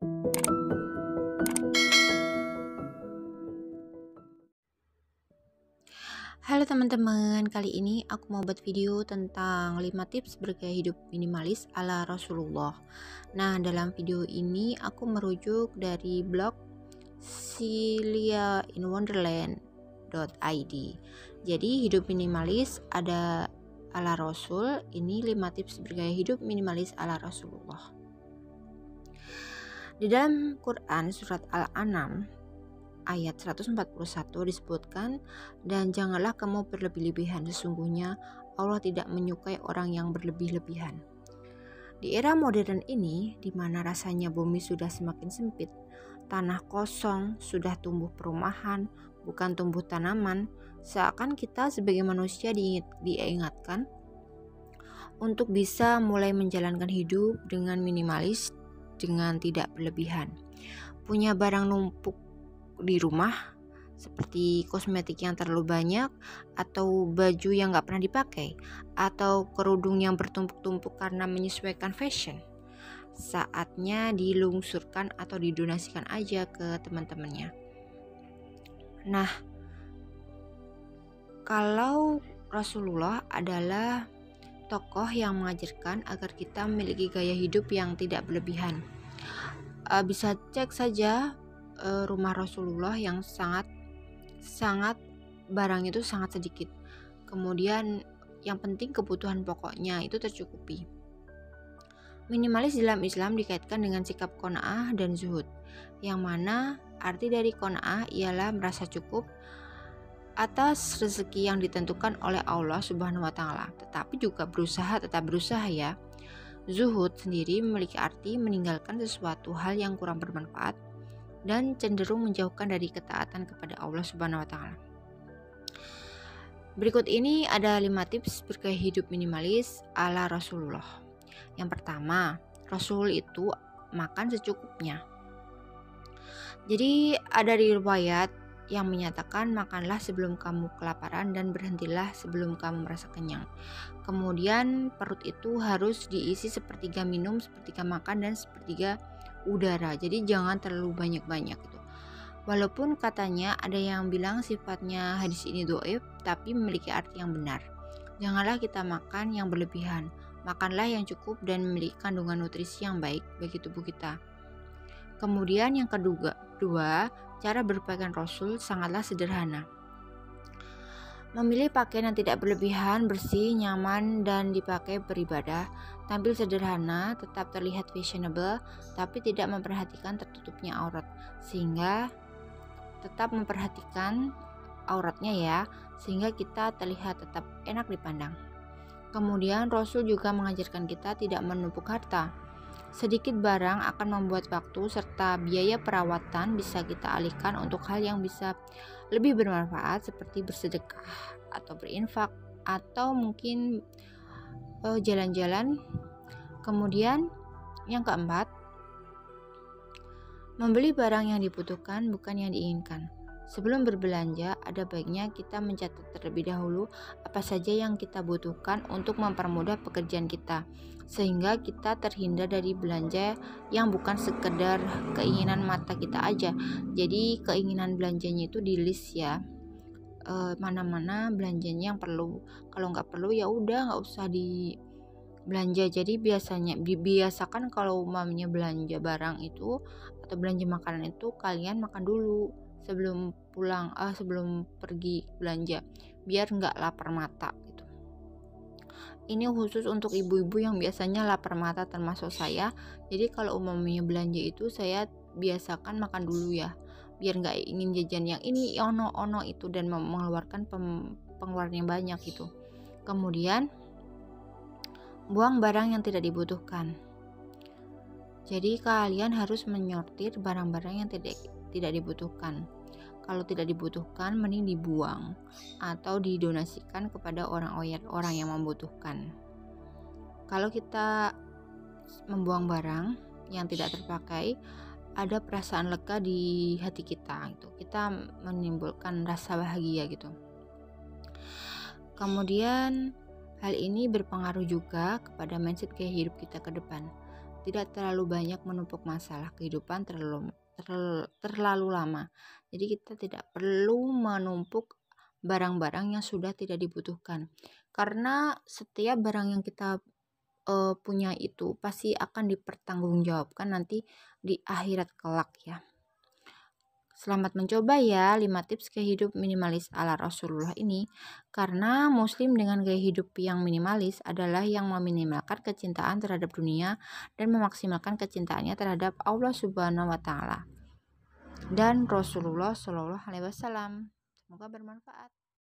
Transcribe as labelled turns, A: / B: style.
A: Halo teman-teman, kali ini aku mau buat video tentang 5 tips bergaya hidup minimalis ala Rasulullah. Nah, dalam video ini aku merujuk dari blog celiainwonderland.id. Jadi hidup minimalis ada ala Rasul, ini 5 tips bergaya hidup minimalis ala Rasulullah. Di dalam Quran surat Al-An'am ayat 141 disebutkan, dan janganlah kamu berlebih-lebihan, sesungguhnya Allah tidak menyukai orang yang berlebih-lebihan. Di era modern ini, di mana rasanya bumi sudah semakin sempit, tanah kosong, sudah tumbuh perumahan, bukan tumbuh tanaman, seakan kita sebagai manusia diingatkan untuk bisa mulai menjalankan hidup dengan minimalis, dengan tidak berlebihan. Punya barang numpuk di rumah seperti kosmetik yang terlalu banyak, atau baju yang gak pernah dipakai, atau kerudung yang bertumpuk-tumpuk karena menyesuaikan fashion, saatnya dilungsurkan atau didonasikan aja ke teman-temannya. Nah, kalau Rasulullah adalah tokoh yang mengajarkan agar kita memiliki gaya hidup yang tidak berlebihan. Bisa cek saja rumah Rasulullah yang sangat barang itu sangat sedikit. Kemudian yang penting kebutuhan pokoknya itu tercukupi. Minimalis dalam Islam dikaitkan dengan sikap qanaah dan zuhud, yang mana arti dari qanaah ialah merasa cukup atas rezeki yang ditentukan oleh Allah Subhanahu wa taala, tetapi juga tetap berusaha ya. Zuhud sendiri memiliki arti meninggalkan sesuatu hal yang kurang bermanfaat dan cenderung menjauhkan dari ketaatan kepada Allah Subhanahu wa taala. Berikut ini ada 5 tips bergaya hidup minimalis ala Rasulullah. Yang pertama, Rasul itu makan secukupnya. Jadi ada riwayat yang menyatakan, makanlah sebelum kamu kelaparan dan berhentilah sebelum kamu merasa kenyang. Kemudian perut itu harus diisi sepertiga minum, sepertiga makan, dan sepertiga udara. Jadi jangan terlalu banyak-banyak gitu. Walaupun katanya ada yang bilang sifatnya hadis ini dhaif, tapi memiliki arti yang benar. Janganlah kita makan yang berlebihan. Makanlah yang cukup dan memiliki kandungan nutrisi yang baik bagi tubuh kita. Kemudian yang kedua, cara berpakaian Rasul sangatlah sederhana. Memilih pakaian yang tidak berlebihan, bersih, nyaman, dan dipakai beribadah. Tampil sederhana, tetap terlihat fashionable, tapi tidak memperhatikan tertutupnya aurat, sehingga tetap memperhatikan auratnya ya, sehingga kita terlihat tetap enak dipandang. Kemudian Rasul juga mengajarkan kita tidak menumpuk harta. Sedikit barang akan membuat waktu serta biaya perawatan bisa kita alihkan untuk hal yang bisa lebih bermanfaat, seperti bersedekah atau berinfak, atau mungkin jalan-jalan. Kemudian yang keempat, membeli barang yang dibutuhkan bukan yang diinginkan. Sebelum berbelanja, ada baiknya kita mencatat terlebih dahulu apa saja yang kita butuhkan untuk mempermudah pekerjaan kita, sehingga kita terhindar dari belanja yang bukan sekedar keinginan mata kita aja. Jadi keinginan belanjanya itu di list ya, mana-mana belanjanya yang perlu. Kalau nggak perlu ya udah nggak usah dibelanja. Jadi biasakan kalau mamanya belanja barang itu atau belanja makanan itu, kalian makan dulu sebelum pergi belanja, biar nggak lapar mata gitu. Ini khusus untuk ibu-ibu yang biasanya lapar mata, termasuk saya. Jadi kalau umumnya belanja itu saya biasakan makan dulu ya, biar nggak ingin jajan yang ini ono itu dan mengeluarkan pengeluaran yang banyak gitu. Kemudian buang barang yang tidak dibutuhkan. Jadi kalian harus menyortir barang-barang yang tidak dibutuhkan. Kalau tidak dibutuhkan, mending dibuang atau didonasikan kepada orang yang membutuhkan. Kalau kita membuang barang yang tidak terpakai, ada perasaan lega di hati kita gitu. Kita menimbulkan rasa bahagia gitu. Kemudian hal ini berpengaruh juga kepada mindset gaya hidup kita ke depan. tidak terlalu banyak menumpuk masalah kehidupan terlalu lama. Jadi kita tidak perlu menumpuk barang-barang yang sudah tidak dibutuhkan, karena setiap barang yang kita punya itu pasti akan dipertanggungjawabkan nanti di akhirat kelak ya. Selamat mencoba ya 5 tips gaya hidup minimalis ala Rasulullah ini, karena muslim dengan gaya hidup yang minimalis adalah yang meminimalkan kecintaan terhadap dunia dan memaksimalkan kecintaannya terhadap Allah Subhanahu wa taala dan Rasulullah Shallallahu alaihi wasallam. Semoga bermanfaat.